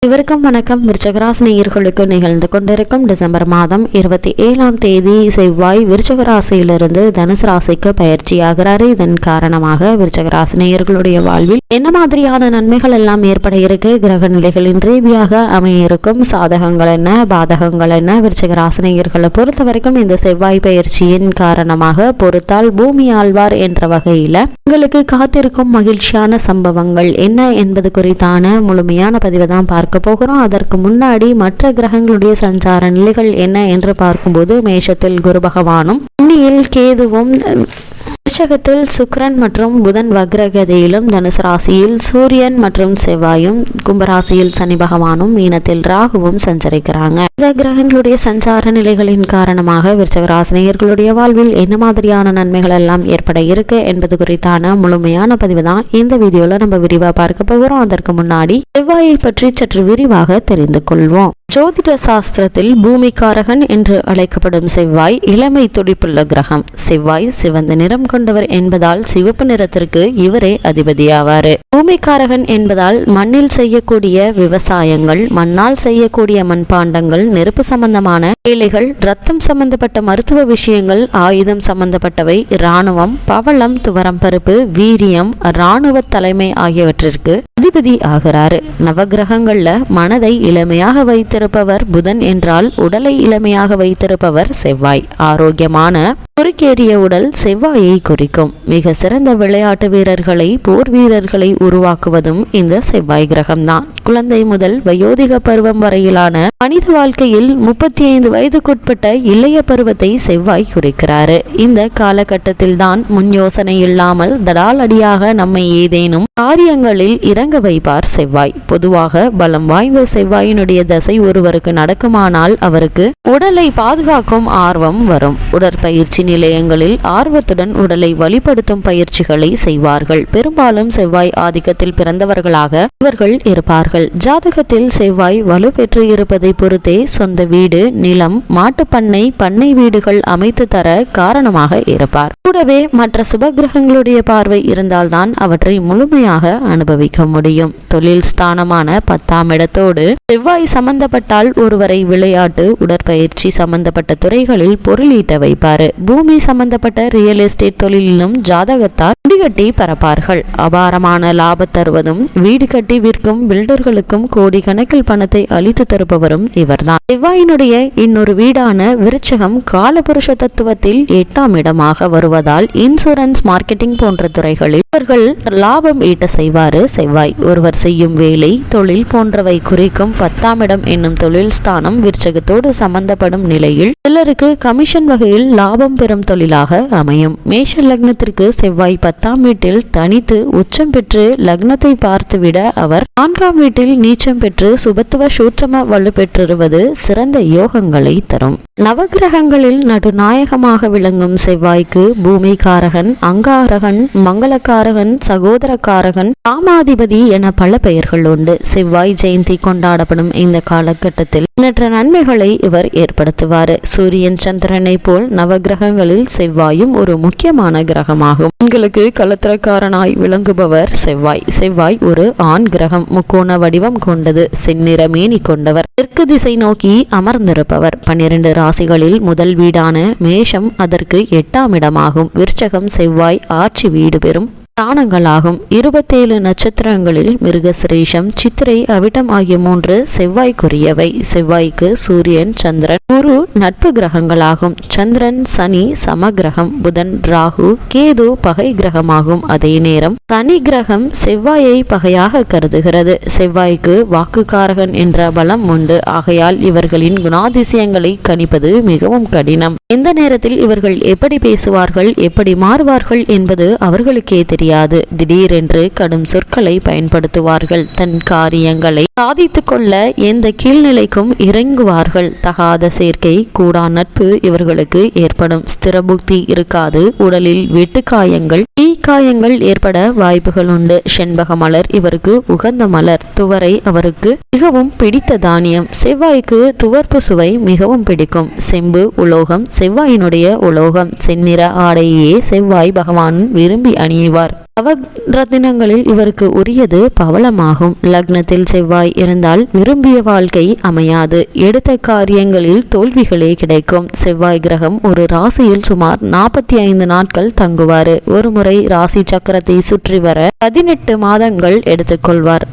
இவருக்கும் வணக்கம். விருச்சகராசினியர்களுக்கு நிகழ்ந்து கொண்டிருக்கும் டிசம்பர் மாதம் 27ஆம் தேதி செவ்வாய் விருச்சகராசியிலிருந்து தனுசு ராசிக்கு பயிற்சியாகிறாரு. இதன் காரணமாக விருச்சகராசினியர்களுடைய வாழ்வில் என்ன மாதிரியான நன்மைகள் எல்லாம் ஏற்பட இருக்கு, கிரக நிலைகளின் ரீதியாக அமைய இருக்கும் சாதகங்கள் என்ன, பாதகங்கள் என்ன, விருச்சகராசினியர்களை பொறுத்த வரைக்கும் இந்த செவ்வாய் பயிற்சியின் காரணமாக பொறுத்தால் பூமி ஆழ்வார் என்ற வகையில உங்களுக்கு காத்திருக்கும் மகிழ்ச்சியான சம்பவங்கள் என்ன என்பது குறித்தான முழுமையான பதிவை தான் பார்க்க போகிறோம். அதற்கு முன்னாடி மற்ற கிரகங்களுடைய சஞ்சார நிலைகள் என்ன என்று பார்க்கும்போது மேஷத்தில் குரு பகவானும், கன்னியில் கேதுவும், விருச்சகத்தில் சுக்கிரன் மற்றும் புதன் வக்ரகதியிலும், தனுசு ராசியில் சூரியன் மற்றும் செவ்வாயும், கும்பராசியில் சனி பகவானும், மீனத்தில் ராகுவும் சஞ்சரிக்கிறாங்க. இந்த கிரகங்களுடைய சஞ்சார நிலைகளின் காரணமாக விருச்சகராசினியர்களுடைய வாழ்வில் என்ன மாதிரியான நன்மைகள் எல்லாம் ஏற்பட இருக்கு என்பது குறித்தான முழுமையான பதிவு தான் இந்த வீடியோல நம்ம விரிவா பார்க்க போகிறோம். அதற்கு முன்னாடி செவ்வாயை பற்றி சற்று விரிவாக தெரிந்து கொள்வோம். ஜோதிட சாஸ்திரத்தில் பூமிக்காரகன் என்று அழைக்கப்படும் செவ்வாய் இளமை துடிப்புள்ள கிரகம். செவ்வாய் சிவந்த நிறம் கொண்டவர் என்பதால் சிவப்பு நிறத்திற்கு இவரே அதிபதியாவாரு. பூமிக்காரகன் என்பதால் மண்ணில் செய்யக்கூடிய விவசாயங்கள், மண்ணால் செய்யக்கூடிய மண்பாண்டங்கள், நெருப்பு சம்பந்தமான வேலைகள், ரத்தம் சம்பந்தப்பட்ட மருத்துவ விஷயங்கள், ஆயுதம் சம்பந்தப்பட்டவை, இராணுவம், பவளம், துவரம் பருப்பு, வீரியம், இராணுவ தலைமை ஆகியவற்றிற்கு அதிபதி ஆகிறாரு. நவகிரகங்கள்ல மனதை இளமையாக வைத்திருப்பவர் புதன் என்றால் உடலை இளமையாக வைத்திருப்பவர் செவ்வாய். ஆரோக்கியமான குறுக்கேறிய உடல் செவ்வாயை குறிக்கும். மிக சிறந்த விளையாட்டு வீரர்களை, போர் வீரர்களை உருவாக்குவதும் இந்த செவ்வாய் கிரகம்தான். குழந்தை முதல் வயோதிக பருவம் வரையிலான மனித வாழ்க்கையில் 35 வயதுக்குட்பட்ட இளைய பருவத்தை செவ்வாய் குறிக்கிறாரு. இந்த காலகட்டத்தில் தான் முன் யோசனை இல்லாமல் தடாலடியாக நம்மை ஏதேனும் காரியங்களில் இறங்க வைப்பார் செவ்வாய். பொதுவாக பலம் வாய்ந்த செவ்வாயினுடைய தசை ஒருவருக்கு நடக்குமானால் அவருக்கு உடலை பாதுகாக்கும் ஆர்வம் வரும். உடற்பயிற்சி நிலையங்களில் ஆர்வத்துடன் உடலை வழிபடுத்தும் பயிற்சிகளை செய்வார்கள். பெரும்பாலும் செவ்வாய் ஆதிக்கத்தில் பிறந்தவர்களாக இவர்கள் இருப்பார்கள். ஜாதகத்தில் செவ்வாய் வலுப்பெற்று இருப்பதை பொறுத்தே சொந்த வீடு, நிலம், மாட்டுப்பண்ணை, பண்ணை வீடுகள் அமைத்து தர காரணமாக இருப்பார். கூடவே மற்ற சுபகிரகங்களுடைய பார்வை இருந்தால்தான் அவற்றை முழுமையாக அனுபவிக்க முடியும். தொழில் ஸ்தானமான 10ஆம் இடத்தோடு செவ்வாய் சம்பந்தப்பட்டால் ஒருவரை விளையாட்டு, உடற்பயிற்சி சம்பந்தப்பட்ட துறைகளில் பொருளீட்ட வைப்பாரு. பூமி சம்பந்தப்பட்ட ரியல் எஸ்டேட் தொழிலிலும் ஜாதகத்தார் முடிகட்டி பரப்பார்கள். அபாரமான லாபம் தருவதும், வீடு கட்டி விற்கும் பில்டர்களுக்கும் கோடி கணக்கில் பணத்தை அளித்து தருபவரும் இவர்தான். செவ்வாயினுடைய இன்னொரு வீடான விருச்சகம் காலபுருஷ தத்துவத்தில் 8ஆம் இடமாக வருவதால் இன்சூரன்ஸ், மார்க்கெட்டிங் போன்ற துறைகளில் இவர்கள் லாபம் ஈட்ட செய்வாரு செவ்வாய். ஒருவர் செய்யும் வேலை, தொழில் போன்றவை குறிக்கும் 10ஆம் இடம் என்னும் தொழில் ஸ்தானம் விருச்சகத்தோடு சம்பந்தப்படும் நிலையில் சிலருக்கு கமிஷன் வகையில் லாபம் பெறும் தொழிலாக அமையும். மேஷ லக்னத்திற்கு செவ்வாய் 10ஆம் வீட்டில் தனித்து உச்சம் பெற்று லக்னத்தை பார்த்துவிட அவர் 4ஆம் வீட்டில் நீச்சம் பெற்று சுபத்துவ சூட்சம வலு பெற்றிருவது சிறந்த யோகங்களை தரும். நவகிரகங்களில் நடுநாயகமாக விளங்கும் செவ்வாய்க்கு பூமிகாரகன், அங்காரகன், மங்களக்காரகன், சகோதரக்காரகன், ராமாதிபதி என பல பெயர்கள் உண்டு. செவ்வாய் ஜெயந்தி கொண்டாடப்படும் இந்த காலகட்டத்தில் எண்ணற்ற நன்மைகளை இவர் ஏற்படுத்துவார். சூரியன் சந்திரனை போல் நவகிரகங்களில் செவ்வாயும் ஒரு முக்கியமான கிரகமாகும். பெண்களுக்கு கலத்திரக்காரனாய் விளங்குபவர் செவ்வாய். செவ்வாய் ஒரு ஆண் கிரகம். முக்கோண வடிவம் கொண்டது. செந்நிற மேனி கொண்டவர். தெற்கு திசை நோக்கி அமர்ந்திருப்பவர். 12 ராசிகளில் முதல் வீடான மேஷம் அதற்கு 8ஆம் இடமாகும். விருச்சகம் செவ்வாய் ஆட்சி வீடு பெறும் ஸ்தானங்களாகும். 27 நட்சத்திரங்களில் மிருகசிரீஷம், சித்திரை, அவிட்டம் ஆகிய 3 செவ்வாய்க்குரியவை. செவ்வாய்க்கு சூரியன், சந்திரன், குரு நட்பு கிரகங்களாகும். சந்திரன், சனி சமகிரகம். புதன், ராகு, கேது பகை கிரகமாகும். அதே நேரம் சனி கிரகம் செவ்வாயை பகையாக கருதுகிறது. செவ்வாய்க்கு வாக்குக்காரகன் என்ற பலம் உண்டு. ஆகையால் இவர்களின் குணாதிசயங்களை கணிப்பது மிகவும் கடினம். எந்த நேரத்தில் இவர்கள் எப்படி பேசுவார்கள், எப்படி மாறுவார்கள் என்பது அவர்களுக்கே தெரியாது. திடீரென்று கடும் சொற்களை பயன்படுத்துவார்கள். தன் காரியங்களை சாதித்துக் கொள்ள எந்த கீழ்நிலைக்கும் இறங்குவார்கள். தகாத சேர்க்கை, கூடா நட்பு இவர்களுக்கு ஏற்படும். ஸ்திரபுக்தி இருக்காது. உடலில் வெட்டுக்காயங்கள், தீக்காயங்கள் ஏற்பட வாய்ப்புகள் உண்டு. செண்பக மலர் இவருக்கு உகந்த மலர். துவரை அவருக்கு மிகவும் பிடித்த தானியம். செவ்வாய்க்கு துவர்ப்பு சுவை மிகவும் பிடிக்கும். செம்பு உலோகம் செவ்வாயினுடைய உலோகம். செந்நிற ஆடையே செவ்வாய் பகவான் விரும்பி அணியுவார். நவரத்தினங்களில் இவருக்கு உரியது பவளமாகும். லக்னத்தில் செவ்வாய் இருந்தால் விரும்பிய வாழ்க்கை அமையாது. எடுத்த காரியங்களில் தோல்விகளே கிடைக்கும். செவ்வாய் கிரகம் ஒரு ராசியில் சுமார் 45 நாட்கள் தங்குவாரு. ஒரு முறை ராசி சக்கரத்தை சுற்றி வர 18 மாதங்கள் எடுத்துக்கொள்வார்.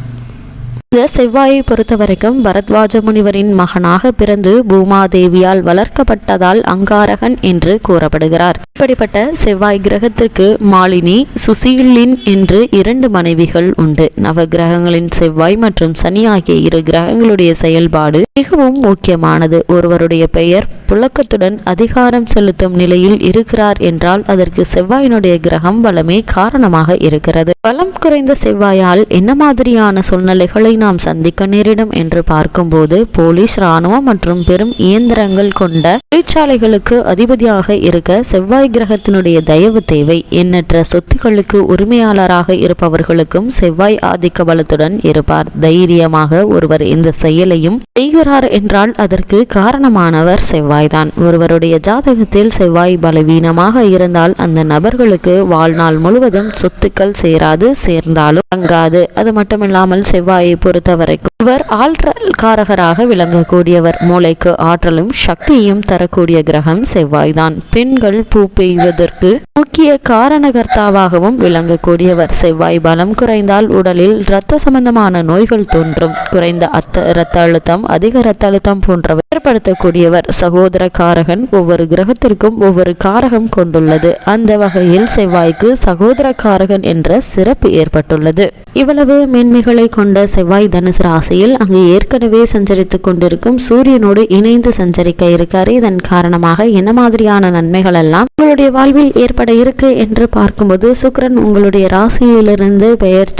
செவ்வாயை பொறுத்த வரைக்கும் பரத்வாஜ முனிவரின் மகனாக பிறந்து பூமாதேவியால் வளர்க்கப்பட்டதால் அங்காரகன் என்று கூறப்படுகிறார். இப்படிப்பட்ட செவ்வாய் கிரகத்திற்கு மாலினி, சுசீலின் என்று 2 மனைவிகள் உண்டு. நவ கிரகங்களின் செவ்வாய் மற்றும் சனி ஆகிய 2 கிரகங்களுடைய செயல்பாடு மிகவும் முக்கியமானது. ஒருவருடைய பெயர் புழக்கத்துடன் அதிகாரம் செலுத்தும் நிலையில் இருக்கிறார் என்றால் அதற்கு செவ்வாயினுடைய கிரகம் பலமே காரணமாக இருக்கிறது. பலம் குறைந்த செவ்வாயால் என்ன மாதிரியான சூழ்நிலைகளை நாம் சந்திக்க நேரிடும் என்று பார்க்கும்போது, போலீஸ், இராணுவம் மற்றும் பெரும் இயந்திரங்கள் கொண்ட தொழிற்சாலைகளுக்கு அதிபதியாக இருக்க செவ்வாய் கிரகத்தினுடைய தயவு தேவை. எண்ணற்ற சொத்துக்களுக்கு உரிமையாளராக இருப்பவர்களுக்கும் செவ்வாய் ஆதிக்க பலத்துடன் இருப்பார். தைரியமாக ஒருவர் இந்த செயலையும் செய்கிறார் என்றால் அதற்கு காரணமானவர் செவ்வாய்தான். ஒருவருடைய ஜாதகத்தில் செவ்வாய் பலவீனமாக இருந்தால் அந்த நபர்களுக்கு வாழ்நாள் முழுவதும் சொத்துக்கள் சேராது, சேர்ந்தாலும் தங்காது. அது மட்டுமில்லாமல் செவ்வாயை பொறுத்தவரைக்கும் இவர் ஆற்றல் காரகராக விளங்கக்கூடியவர். மூளைக்கு ஆற்றலும் சக்தியையும் தரக்கூடிய கிரகம் செவ்வாய்தான். பெண்கள் பூ பெய்வதற்கு முக்கிய காரணகர்த்தாவாகவும் விளங்கக்கூடியவர். செவ்வாய் பலம் குறைந்தால் உடலில் இரத்த சம்பந்தமான நோய்கள் தோன்றும். குறைந்த இரத்த அழுத்தம், அதிக இரத்த அழுத்தம் போன்றவை ஏற்படுத்தக்கூடியவர். சகோதர காரகன் ஒவ்வொரு கிரகத்திற்கும் ஒவ்வொரு காரகம் கொண்டுள்ளது. அந்த வகையில் செவ்வாய்க்கு சகோதர காரகன் என்ற சிறப்பு ஏற்பட்டுள்ளது. இவ்வளவு மேன்மைகளை கொண்ட செவ்வாய் தனுசு ராசியில் அங்கு ஏற்கனவே சஞ்சரித்துக் கொண்டிருக்கும் சூரியனோடு இணைந்து சஞ்சரிக்க இருக்காரு. இதன் காரணமாக என்ன மாதிரியான நன்மைகள் எல்லாம் உங்களுடைய வாழ்வில் ஏற்பட இருக்கு என்று பார்க்கும்போது, சுக்கிரன் உங்களுடைய ராசியிலிருந்து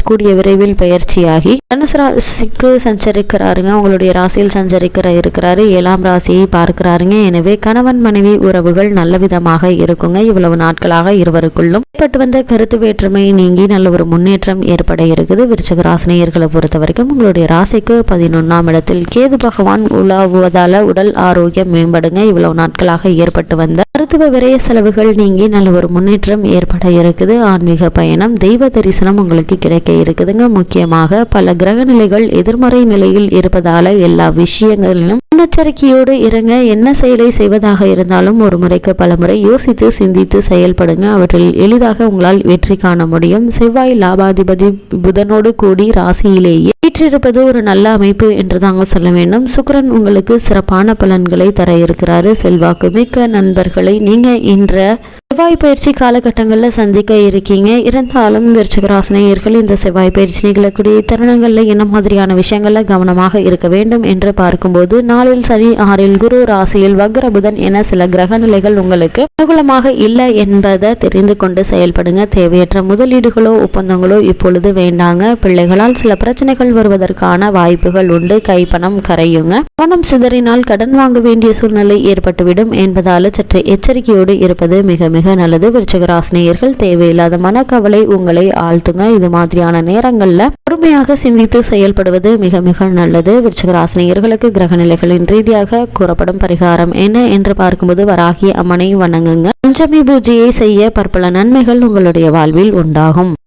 கூடிய விரைவில் பயிற்சியாகி தனுசு ராசிக்கு சஞ்சரிக்கிறாருங்க. உங்களுடைய ராசியில் இருக்கிறாரு. 7ஆம் ராசியை பார்க்கிறாருங்க. எனவே கணவன் மனைவி உறவுகள் நல்ல விதமாக இருக்குங்க. இவ்வளவு நாட்களாக இருவருக்குள்ளும் ஏற்பட்டு வந்த கருத்து வேற்றுமை நீங்கி நல்ல ஒரு முன்னேற்றம் ஏற்பட இருக்குது. விருச்சிக ராசினியர்களை பொறுத்த வரைக்கும் உங்களுடைய ராசிக்கு 11ஆம் இடத்தில் கேது பகவான் உலாவுவதால உடல் ஆரோக்கியம் மேம்படுங்க. இவ்வளவு நாட்களாக ஏற்பட்டு வந்த மருத்துவ விரைய செலவுகள் நீங்கி நல்ல ஒரு முன்னேற்றம் ஏற்பட இருக்குது. ஆன்மீக பயணம், தெய்வ தரிசனம் உங்களுக்கு கிடைக்க இருக்குதுங்க. முக்கியமாக பல கிரக நிலைகள் எதிர்மறை நிலையில் இருப்பதால எல்லா விஷயங்களிலும் முன்னெச்சரிக்கையோடு இருங்க. என்ன செயலை செய்வதாக இருந்தாலும் ஒரு முறைக்கு பல முறை யோசித்து சிந்தித்து செயல்படுங்க. அவற்றில் எளிதாக உங்களால் வெற்றி காண முடியும். செவ்வாய் லாபாதிபதி புதனோடு கூடி ராசியிலேயே வீற்றிருப்பது ஒரு நல்ல அமைப்பு என்று தாங்க சொல்ல வேண்டும். சுக்கிரன் உங்களுக்கு சிறப்பான பலன்களை தர இருக்கிறாரு. செல்வாக்கு மிக்க நண்பர்களை நீங்க இன்ற செவ்வாய் பயிற்சி காலகட்டங்களில் சந்திக்க இருக்கீங்க. இருந்தாலும் விருச்சிக ராசினியர்கள் இந்த செவ்வாய் பயிற்சி நிகழக்கூடிய தருணங்களில் என்ன மாதிரியான விஷயங்கள்ல கவனமாக இருக்க வேண்டும் என்று பார்க்கும்போது, நாளில் சனி, 6இல் குரு, ராசியில் வக்ர புதன் என சில கிரக நிலைகள் உங்களுக்கு அனுகூலமாக இல்லை என்பதை தெரிந்து கொண்டு செயல்படுங்க. தேவையற்ற முதலீடுகளோ ஒப்பந்தங்களோ இப்பொழுது வேண்டாங்க. பிள்ளைகளால் சில பிரச்சனைகள் வருவதற்கான வாய்ப்புகள் உண்டு. கைப்பணம் கரையுங்க. பணம் சிதறினால் கடன் வாங்க வேண்டிய சூழ்நிலை ஏற்பட்டுவிடும் என்பதால சற்று எச்சரிக்கையோடு இருப்பது மிக மிக நல்லது. விருச்சிக ராசினியர்கள் தேவையில்லாத மனக்கவலை உங்களை ஆழ்த்துங்க. இது மாதிரியான நேரங்கள்ல பொறுமையாக சிந்தித்து செயல்படுவது மிக மிக நல்லது. விருச்சிக ராசினியர்களுக்கு கிரக நிலைகளின் ரீதியாக கூறப்படும் பரிகாரம் என்ன என்று பார்க்கும்போது, வராகி அம்மனை வணங்குங்க. பஞ்சமி பூஜையை செய்ய பற்பல நன்மைகள் உங்களுடைய வாழ்வில் உண்டாகும்.